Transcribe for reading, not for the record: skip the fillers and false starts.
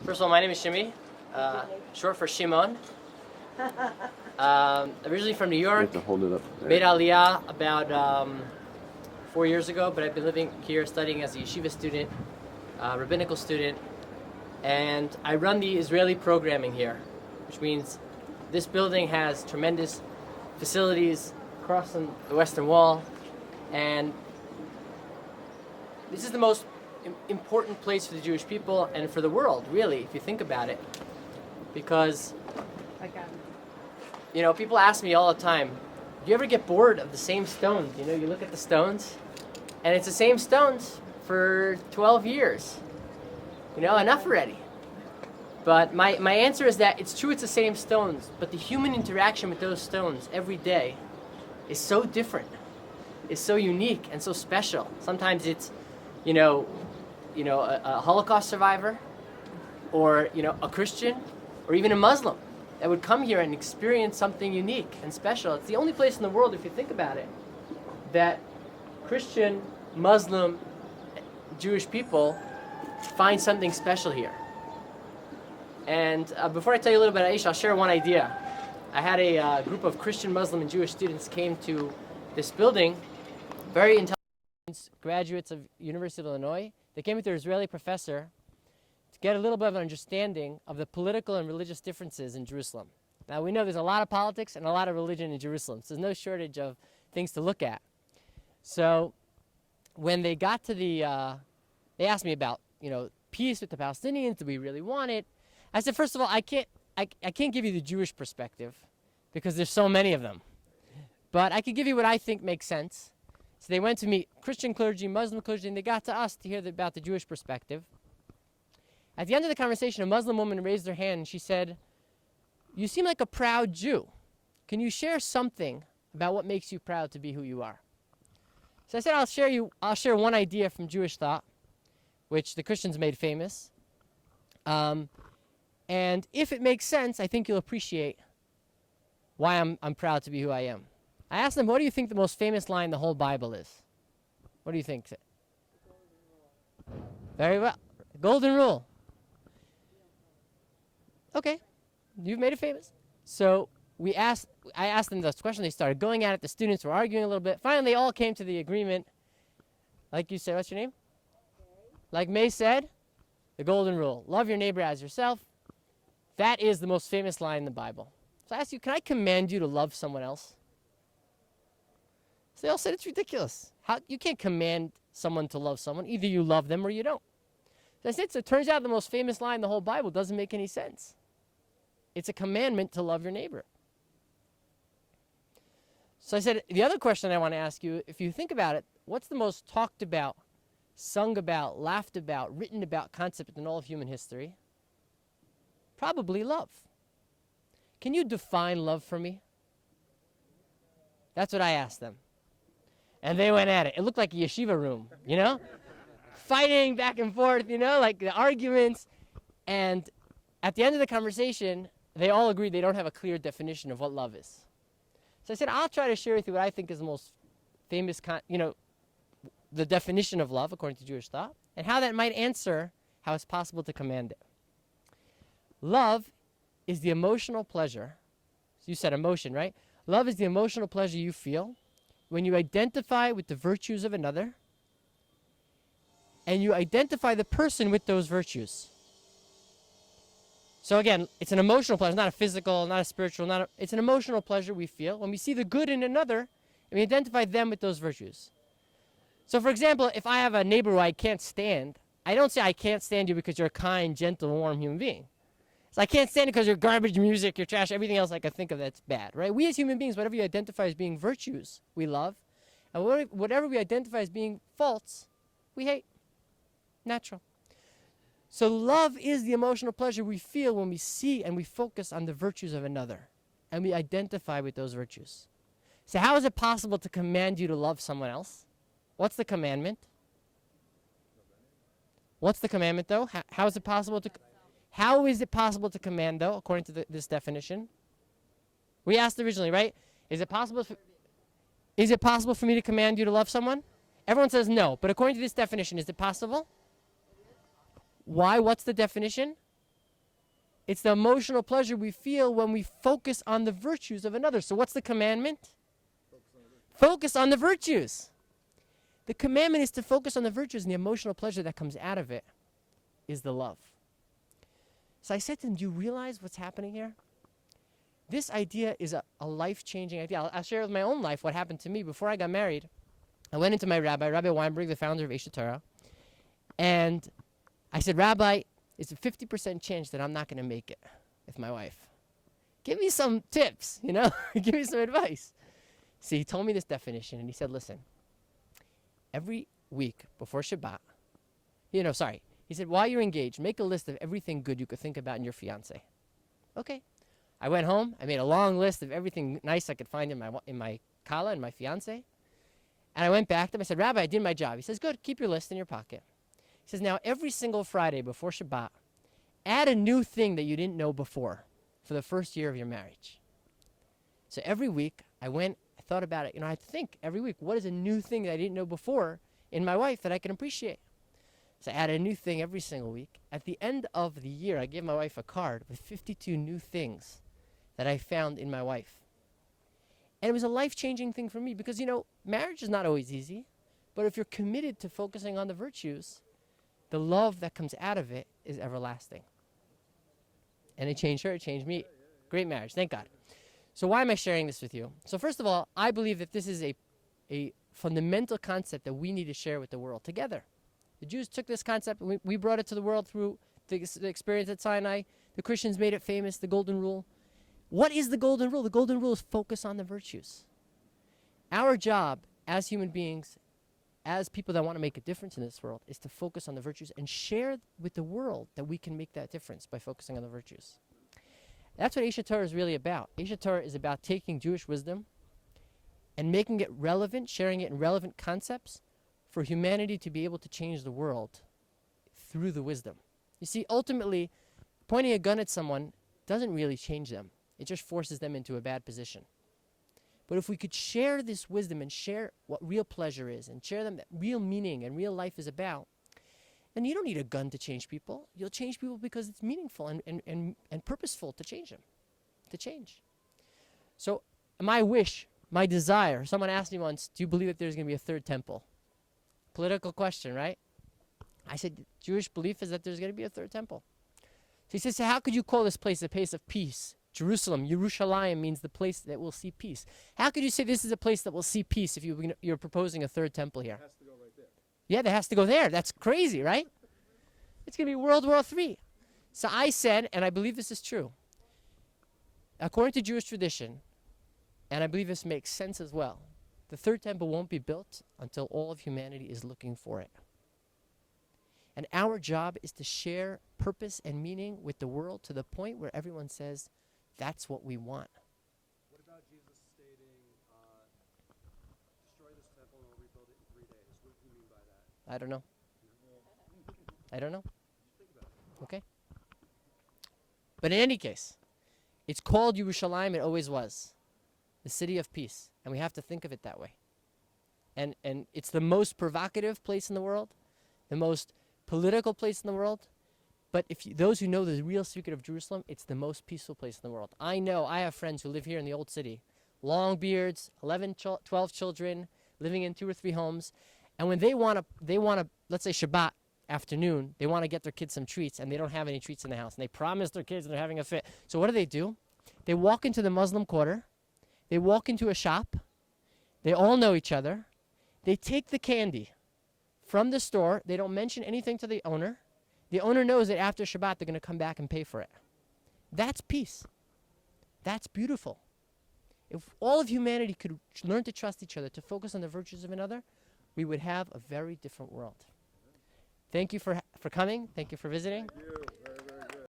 First of all, my name is Shimi, short for Shimon. Originally from New York. You have to hold it up there. Made Aliyah about 4 years ago, but I've been living here studying as a yeshiva student, rabbinical student, and I run the Israeli programming here, which means this building has tremendous facilities across the Western Wall, and this is the most important place for the Jewish people and for the world, really, if you think about it. Because, you know, people ask me all the time, do you ever get bored of the same stones? You know, you look at the stones, and it's the same stones for 12 years. You know, enough already. But my answer is that it's true, it's the same stones, but the human interaction with those stones every day is so different, is so unique and so special. Sometimes it's, a Holocaust survivor, or, a Christian, or even a Muslim that would come here and experience something unique and special. It's the only place in the world, if you think about it, that Christian, Muslim, Jewish people find something special here. And before I tell you a little bit about Aish, I'll share one idea. I had a group of Christian, Muslim, and Jewish students came to this building, very intelligent graduates of University of Illinois. They came with their Israeli professor to get a little bit of an understanding of the political and religious differences in Jerusalem. Now, we know there's a lot of politics and a lot of religion in Jerusalem, so there's no shortage of things to look at. So when they got to they asked me about, peace with the Palestinians. Do we really want it? I said, first of all, I can't give you the Jewish perspective because there's so many of them. But I could give you what I think makes sense. So they went to meet Christian clergy, Muslim clergy, and they got to us to hear about the Jewish perspective. At the end of the conversation, a Muslim woman raised her hand and she said, "You seem like a proud Jew. Can you share something about what makes you proud to be who you are?" So I said, I'll share one idea from Jewish thought, which the Christians made famous. And if it makes sense, I think you'll appreciate why I'm proud to be who I am. I asked them, what do you think the most famous line in the whole Bible is? What do you think? Very well. Golden rule. Okay. You've made it famous. So I asked them this question. They started going at it. The students were arguing a little bit. Finally, they all came to the agreement. Like you said, what's your name? Like May said, the golden rule. Love your neighbor as yourself. That is the most famous line in the Bible. So I asked you, can I command you to love someone else? So they all said it's ridiculous. You can't command someone to love someone. Either you love them or you don't. So I said, so it turns out the most famous line in the whole Bible doesn't make any sense. It's a commandment to love your neighbor. So I said, the other question I want to ask you, if you think about it, what's the most talked about, sung about, laughed about, written about concept in all of human history? Probably love. Can you define love for me? That's what I asked them. And they went at it. It looked like a yeshiva room, fighting back and forth, like the arguments. And at the end of the conversation, they all agreed they don't have a clear definition of what love is. So I said, I'll try to share with you what I think is the most famous, the definition of love according to Jewish thought, and how that might answer how it's possible to command it. Love is the emotional pleasure. So you said emotion, right? Love is the emotional pleasure you feel when you identify with the virtues of another and you identify the person with those virtues. So again, it's an emotional pleasure, not a physical, not a spiritual, it's an emotional pleasure we feel when we see the good in another and we identify them with those virtues. So for example, if I have a neighbor who I can't stand, I don't say I can't stand you because you're a kind, gentle, warm human being. So I can't stand it because you're garbage music, you're trash, everything else I can think of that's bad, right? We as human beings, whatever you identify as being virtues, we love. And whatever we identify as being faults, we hate. Natural. So love is the emotional pleasure we feel when we see and we focus on the virtues of another. And we identify with those virtues. So how is it possible to command you to love someone else? What's the commandment? What's the commandment, though? How is it possible to command, though, according to this definition? We asked originally, right? Is it possible for me to command you to love someone? Everyone says no, but according to this definition, is it possible? Why? What's the definition? It's the emotional pleasure we feel when we focus on the virtues of another. So what's the commandment? Focus on the virtues. The commandment is to focus on the virtues, and the emotional pleasure that comes out of it is the love. So I said to him, do you realize what's happening here? This idea is a life-changing idea. I'll share with my own life what happened to me. Before I got married, I went into my rabbi, Rabbi Weinberg, the founder of Aish Torah, and I said, Rabbi, it's a 50% chance that I'm not going to make it with my wife. Give me some tips, give me some advice. So he told me this definition, and he said, listen, every week before Shabbat, he said, while you're engaged, make a list of everything good you could think about in your fiance. Okay. I went home, I made a long list of everything nice I could find in my kala and my fiance, and I went back to him. I said, Rabbi, I did my job. He says, good, keep your list in your pocket. He says, now every single Friday before Shabbat, add a new thing that you didn't know before for the first year of your marriage. So every week, I thought about it. I think every week, what is a new thing that I didn't know before in my wife that I can appreciate? So I added a new thing every single week. At the end of the year, I gave my wife a card with 52 new things that I found in my wife. And it was a life-changing thing for me because, marriage is not always easy. But if you're committed to focusing on the virtues, the love that comes out of it is everlasting. And it changed her, it changed me. Great marriage, thank God. So why am I sharing this with you? So first of all, I believe that this is a fundamental concept that we need to share with the world together. The Jews took this concept, and we brought it to the world through the experience at Sinai. The Christians made it famous, the Golden Rule. What is the Golden Rule? The Golden Rule is focus on the virtues. Our job as human beings, as people that want to make a difference in this world, is to focus on the virtues and share with the world that we can make that difference by focusing on the virtues. That's what Aish Torah is really about. Aish Torah is about taking Jewish wisdom and making it relevant, sharing it in relevant concepts for humanity to be able to change the world through the wisdom. You see, ultimately, pointing a gun at someone doesn't really change them. It just forces them into a bad position. But if we could share this wisdom and share what real pleasure is and share them that real meaning and real life is about, then you don't need a gun to change people. You'll change people because it's meaningful and purposeful to change them, to change. So my wish, my desire, someone asked me once, do you believe that there's going to be a third temple? Political question, right? I said, Jewish belief is that there's going to be a third temple. So he says, so how could you call this place a place of peace? Jerusalem, Yerushalayim means the place that will see peace. How could you say this is a place that will see peace if you're proposing a third temple here? It has to go right there. Yeah, that has to go there. That's crazy, right? It's going to be World War III. So I said, and I believe this is true, according to Jewish tradition, and I believe this makes sense as well, the third temple won't be built until all of humanity is looking for it. And our job is to share purpose and meaning with the world to the point where everyone says, that's what we want. What about Jesus stating, destroy this temple and I'll rebuild it in 3 days? What do you mean by that? I don't know. I don't know. Think about it. Okay. But in any case, it's called Yerushalayim. It always was. The city of peace. And we have to think of it that way. And it's the most provocative place in the world, the most political place in the world. But those who know the real secret of Jerusalem, it's the most peaceful place in the world. I have friends who live here in the old city. Long beards, 11, 12 children, living in 2 or 3 homes. And when they want to, let's say Shabbat afternoon, they want to get their kids some treats, and they don't have any treats in the house. And they promise their kids, and they're having a fit. So what do? They walk into the Muslim quarter. They walk into a shop. They all know each other. They take the candy from the store. They don't mention anything to the owner. The owner knows that after Shabbat, they're going to come back and pay for it. That's peace. That's beautiful. If all of humanity could learn to trust each other, to focus on the virtues of another, we would have a very different world. Thank you for coming. Thank you for visiting. Thank you.